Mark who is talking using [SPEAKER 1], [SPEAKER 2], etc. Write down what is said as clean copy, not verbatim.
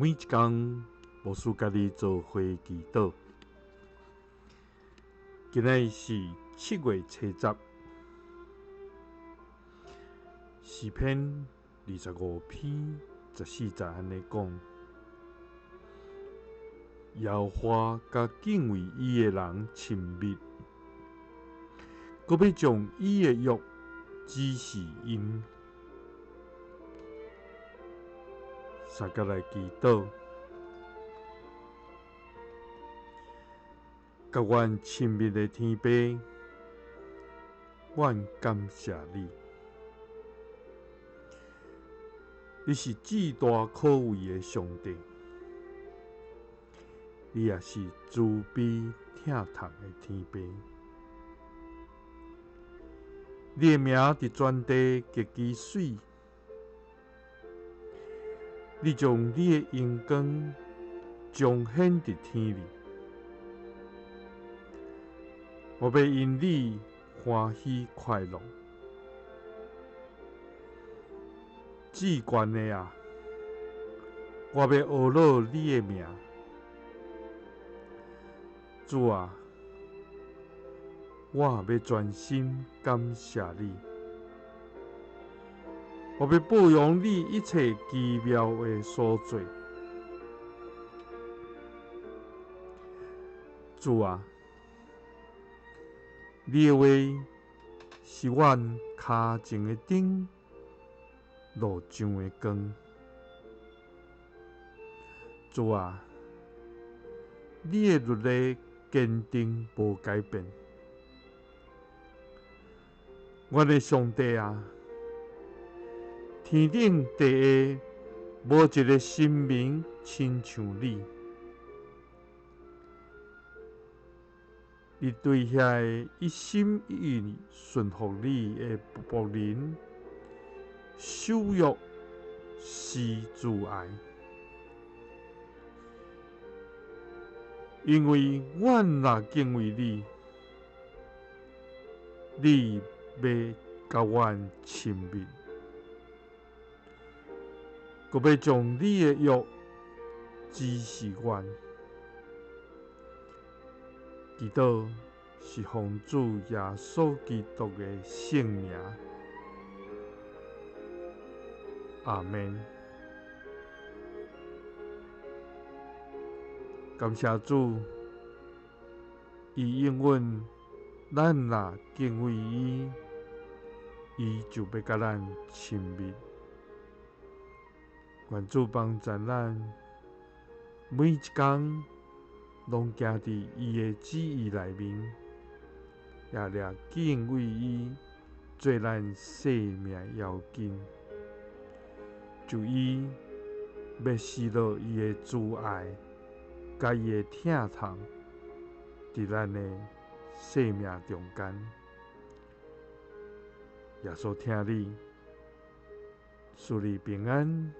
[SPEAKER 1] 每一天，牧师家己做花祈祷。今日是7月初10，诗篇25篇14节安尼讲：耶和华甲敬畏伊的人亲密，佮要将伊的约指示因。三甲来祈祷，甲阮亲密的天父，阮感谢你，你是至大可畏的上帝，你也是慈悲疼痛的天父。你的名伫全地极其水，你将你的荣光彰显伫天里。我要因你欢喜快乐。至高的啊，我要学乐你的名。主啊，我要专心感谢你。我要保养你一切奇妙的所做。主啊，你的话是阮脚前的灯，路上的光。主啊，你的律例坚定无改变。阮的上帝啊，天顶地下无一个神明亲像你。你对遐一心一意顺服你的仆人，守约施慈爱，因为阮若敬畏你，你要甲阮亲密，佮要将你的约指示阮。祈祷是奉主耶稣基督的圣名，阿们。感谢主，伊应允咱若敬畏伊，伊就要甲咱亲密。愿主帮助咱每一天拢行伫伊的旨意内面，也掠敬畏伊做咱生命要紧。就伊要施落伊的慈爱，甲伊的疼痛，伫咱的生命中间。耶稣听你，祝你平安。